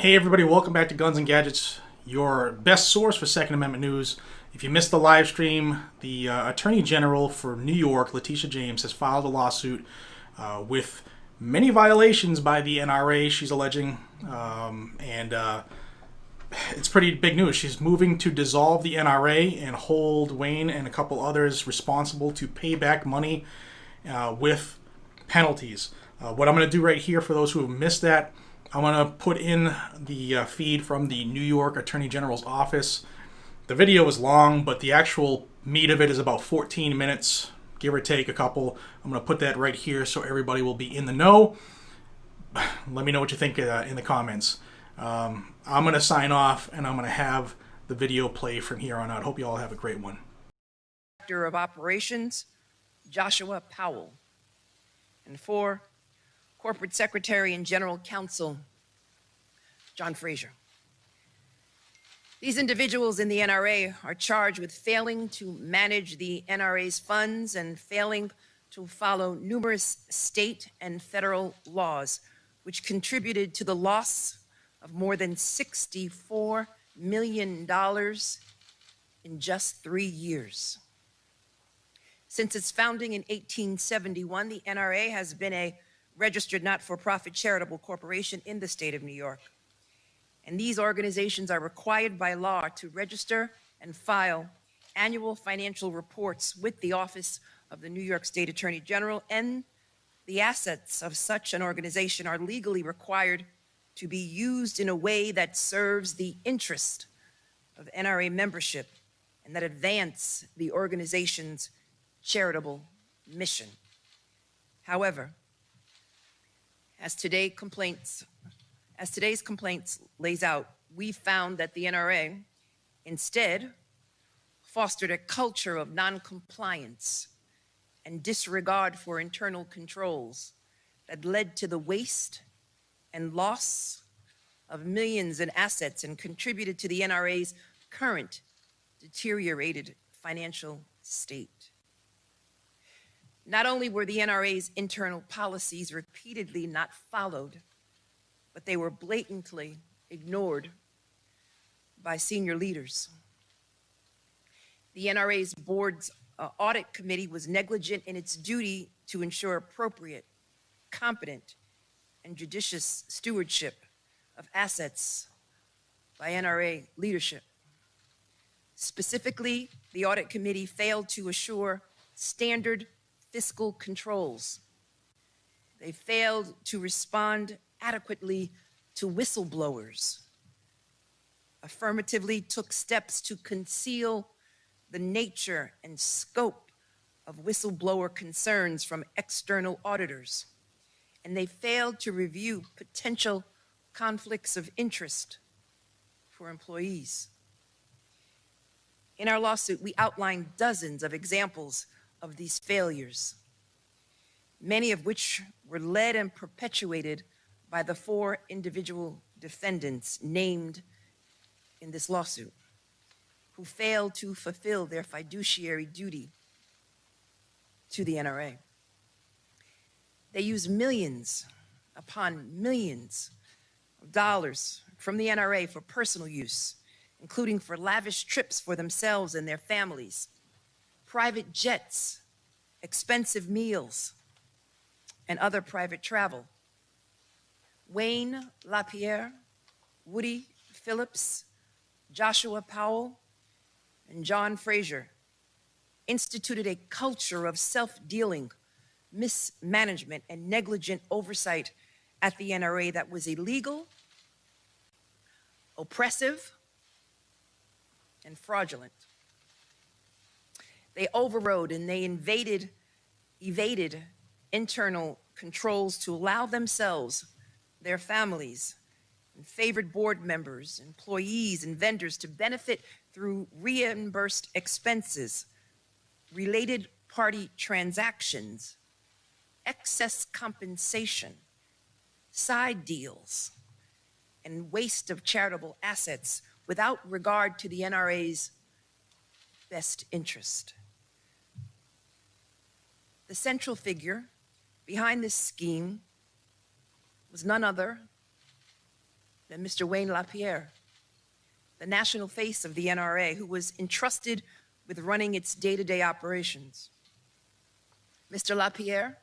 Hey everybody, welcome back to Guns and Gadgets, your best source for Second Amendment news. If you missed the live stream, the Attorney General for New York, Letitia James, has filed a lawsuit with many violations by the NRA, she's alleging, and it's pretty big news. She's moving to dissolve the NRA and hold Wayne and a couple others responsible to pay back money with penalties. What I'm going to do right here for those who have missed that, I'm going to put in the feed from the New York Attorney General's office. The video is long, but the actual meat of it is about 14 minutes, give or take a couple. I'm going to put that right here so everybody will be in the know. Let me know what you think in the comments. I'm going to sign off, and I'm going to have the video play from here on out. Hope you all have a great one. Director of Operations, Joshua Powell. And 4, Corporate Secretary and General Counsel, John Fraser. These individuals in the NRA are charged with failing to manage the NRA's funds and failing to follow numerous state and federal laws, which contributed to the loss of more than $64 million in just 3 years. Since its founding in 1871, the NRA has been a registered not-for-profit charitable corporation in the state of New York. And these organizations are required by law to register and file annual financial reports with the Office of the New York State Attorney General, and the assets of such an organization are legally required to be used in a way that serves the interest of NRA membership and that advance the organization's charitable mission. However, as today's complaints lays out, we found that the NRA instead fostered a culture of noncompliance and disregard for internal controls that led to the waste and loss of millions in assets and contributed to the NRA's current deteriorated financial state. Not only were the NRA's internal policies repeatedly not followed, but they were blatantly ignored by senior leaders. The NRA's board's audit committee was negligent in its duty to ensure appropriate, competent, and judicious stewardship of assets by NRA leadership. Specifically, the audit committee failed to assure standard fiscal controls. They failed to respond adequately to whistleblowers, affirmatively took steps to conceal the nature and scope of whistleblower concerns from external auditors, and they failed to review potential conflicts of interest for employees. In our lawsuit, we outlined dozens of examples of these failures, many of which were led and perpetuated by the 4 individual defendants named in this lawsuit, who failed to fulfill their fiduciary duty to the NRA. They used millions upon millions of dollars from the NRA for personal use, including for lavish trips for themselves and their families, private jets, expensive meals, and other private travel. Wayne LaPierre, Woody Phillips, Joshua Powell, and John Fraser instituted a culture of self-dealing, mismanagement, and negligent oversight at the NRA that was illegal, oppressive, and fraudulent. They overrode and they evaded internal controls to allow themselves, their families, and favored board members, employees, and vendors to benefit through reimbursed expenses, related party transactions, excess compensation, side deals, and waste of charitable assets without regard to the NRA's best interest. The central figure behind this scheme was none other than Mr. Wayne LaPierre, the national face of the NRA, who was entrusted with running its day-to-day operations. Mr. LaPierre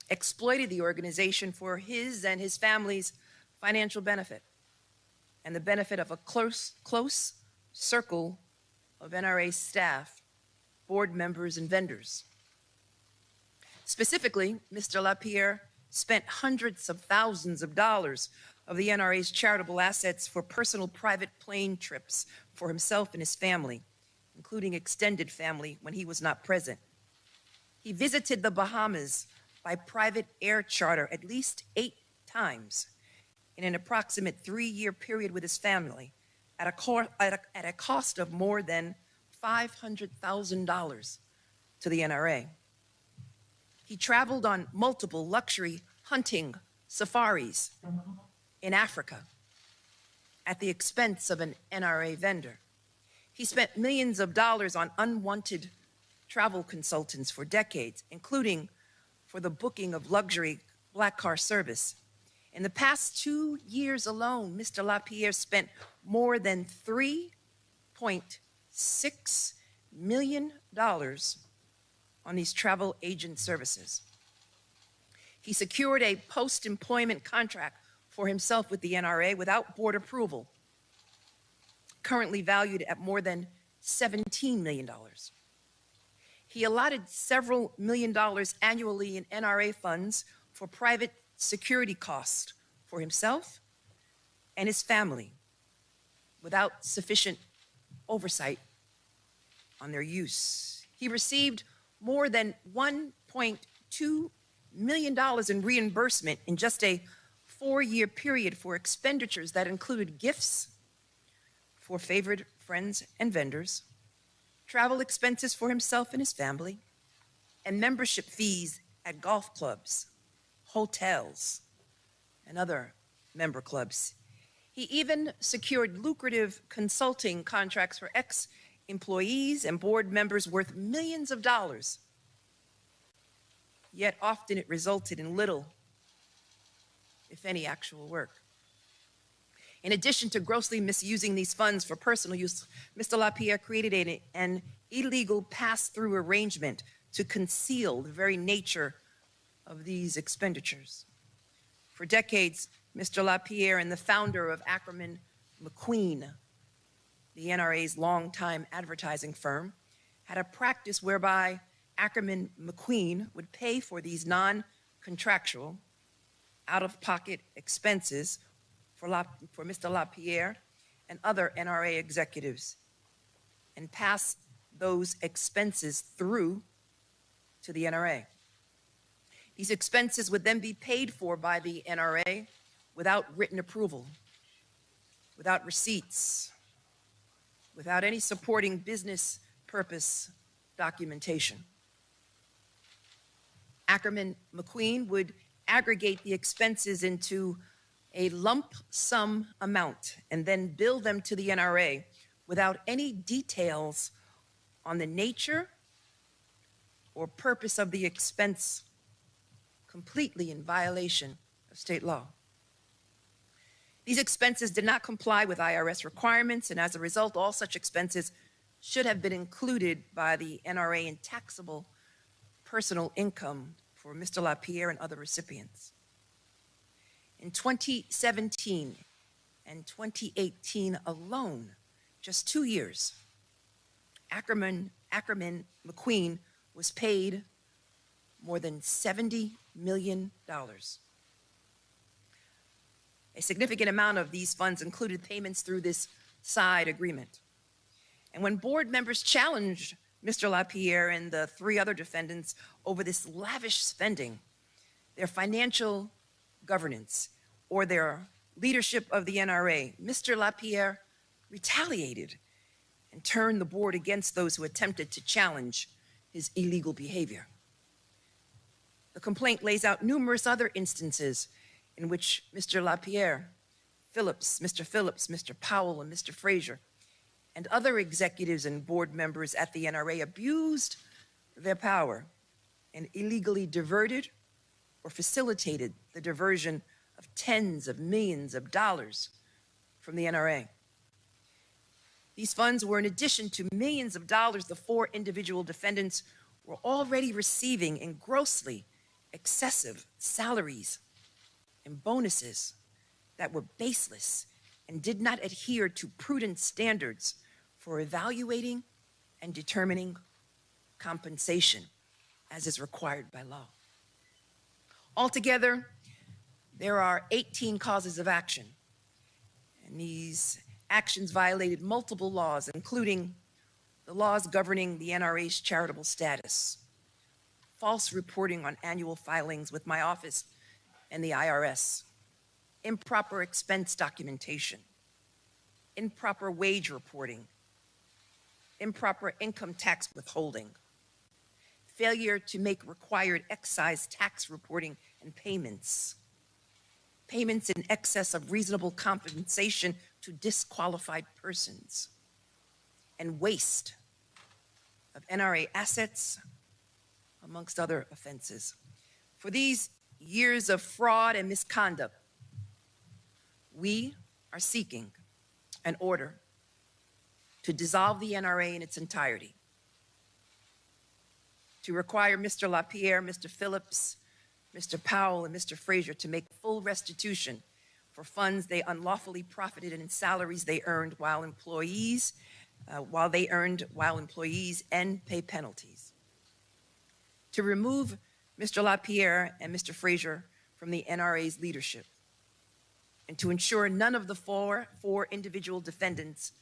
exploited the organization for his and his family's financial benefit and the benefit of a close circle of NRA staff, board members, and vendors. Specifically, Mr. LaPierre spent hundreds of thousands of dollars of the NRA's charitable assets for personal private plane trips for himself and his family, including extended family when he was not present. He visited the Bahamas by private air charter at least 8 times in an approximate 3-year period with his family at a cost of more than $500,000 to the NRA. He traveled on multiple luxury hunting safaris in Africa at the expense of an NRA vendor. He spent millions of dollars on unwanted travel consultants for decades, including for the booking of luxury black car service. In the past 2 years alone, Mr. LaPierre spent more than $3.6 million on these travel agent services. He secured a post-employment contract for himself with the NRA without board approval, currently valued at more than $17 million. He allotted several million dollars annually in NRA funds for private security costs for himself and his family without sufficient oversight on their use. He received more than $1.2 million in reimbursement in just a 4-year period for expenditures that included gifts for favored friends and vendors, travel expenses for himself and his family, and membership fees at golf clubs, hotels, and other member clubs. He even secured lucrative consulting contracts for ex-employees and board members worth millions of dollars. Yet often it resulted in little, if any, actual work. In addition to grossly misusing these funds for personal use, Mr. LaPierre created an illegal pass-through arrangement to conceal the very nature of these expenditures. For decades, Mr. LaPierre and the founder of Ackerman McQueen, the NRA's longtime advertising firm, had a practice whereby Ackerman McQueen would pay for these non-contractual, out-of-pocket expenses for Mr. LaPierre and other NRA executives and pass those expenses through to the NRA. These expenses would then be paid for by the NRA without written approval, without receipts, without any supporting business purpose documentation. Ackerman McQueen would aggregate the expenses into a lump sum amount and then bill them to the NRA without any details on the nature or purpose of the expense, completely in violation of state law. These expenses did not comply with IRS requirements, and as a result, all such expenses should have been included by the NRA in taxable personal income for Mr. LaPierre and other recipients. In 2017 and 2018 alone, just 2 years, Ackerman McQueen was paid more than $70 million. A significant amount of these funds included payments through this side agreement. And when board members challenged Mr. LaPierre and the 3 other defendants over this lavish spending, their financial governance, or their leadership of the NRA, Mr. LaPierre retaliated and turned the board against those who attempted to challenge his illegal behavior. The complaint lays out numerous other instances in which Mr. LaPierre, Mr. Phillips, Mr. Powell, and Mr. Frazier, and other executives and board members at the NRA abused their power and illegally diverted or facilitated the diversion of tens of millions of dollars from the NRA. These funds were in addition to millions of dollars the 4 individual defendants were already receiving in grossly excessive salaries and bonuses that were baseless and did not adhere to prudent standards for evaluating and determining compensation as is required by law. Altogether, there are 18 causes of action, and these actions violated multiple laws, including the laws governing the NRA's charitable status, false reporting on annual filings with my office and the IRS, improper expense documentation, improper wage reporting, improper income tax withholding, failure to make required excise tax reporting and payments, payments in excess of reasonable compensation to disqualified persons, and waste of NRA assets, amongst other offenses. For these years of fraud and misconduct, we are seeking an order to dissolve the NRA in its entirety, to require Mr. LaPierre, Mr. Phillips, Mr. Powell, and Mr. Frazier to make full restitution for funds they unlawfully profited in salaries they earned while employees and pay penalties. To remove Mr. LaPierre and Mr. Frazier from the NRA's leadership, and to ensure none of the four individual defendants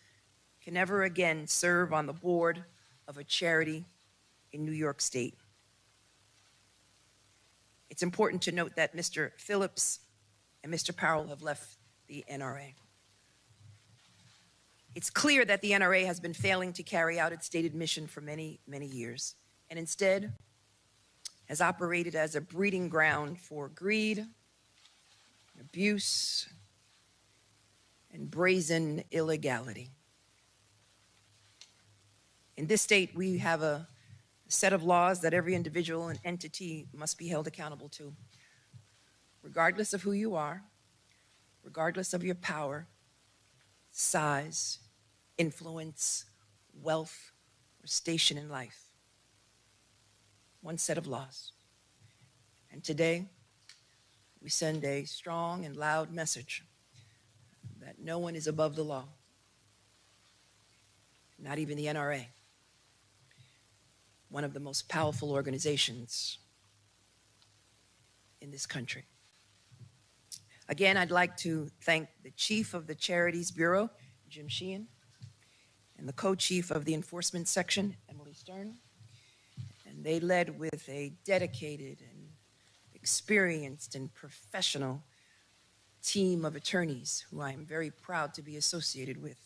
can ever again serve on the board of a charity in New York State. It's important to note that Mr. Phillips and Mr. Powell have left the NRA. It's clear that the NRA has been failing to carry out its stated mission for many, many years, and instead has operated as a breeding ground for greed, abuse, and brazen illegality. In this state, we have a set of laws that every individual and entity must be held accountable to, regardless of who you are, regardless of your power, size, influence, wealth, or station in life. One set of laws. And today, we send a strong and loud message that no one is above the law, not even the NRA, one of the most powerful organizations in this country. Again, I'd like to thank the Chief of the Charities Bureau, Jim Sheehan, and the Co-Chief of the Enforcement Section, Emily Stern. And they led with a dedicated and experienced and professional team of attorneys who I am very proud to be associated with.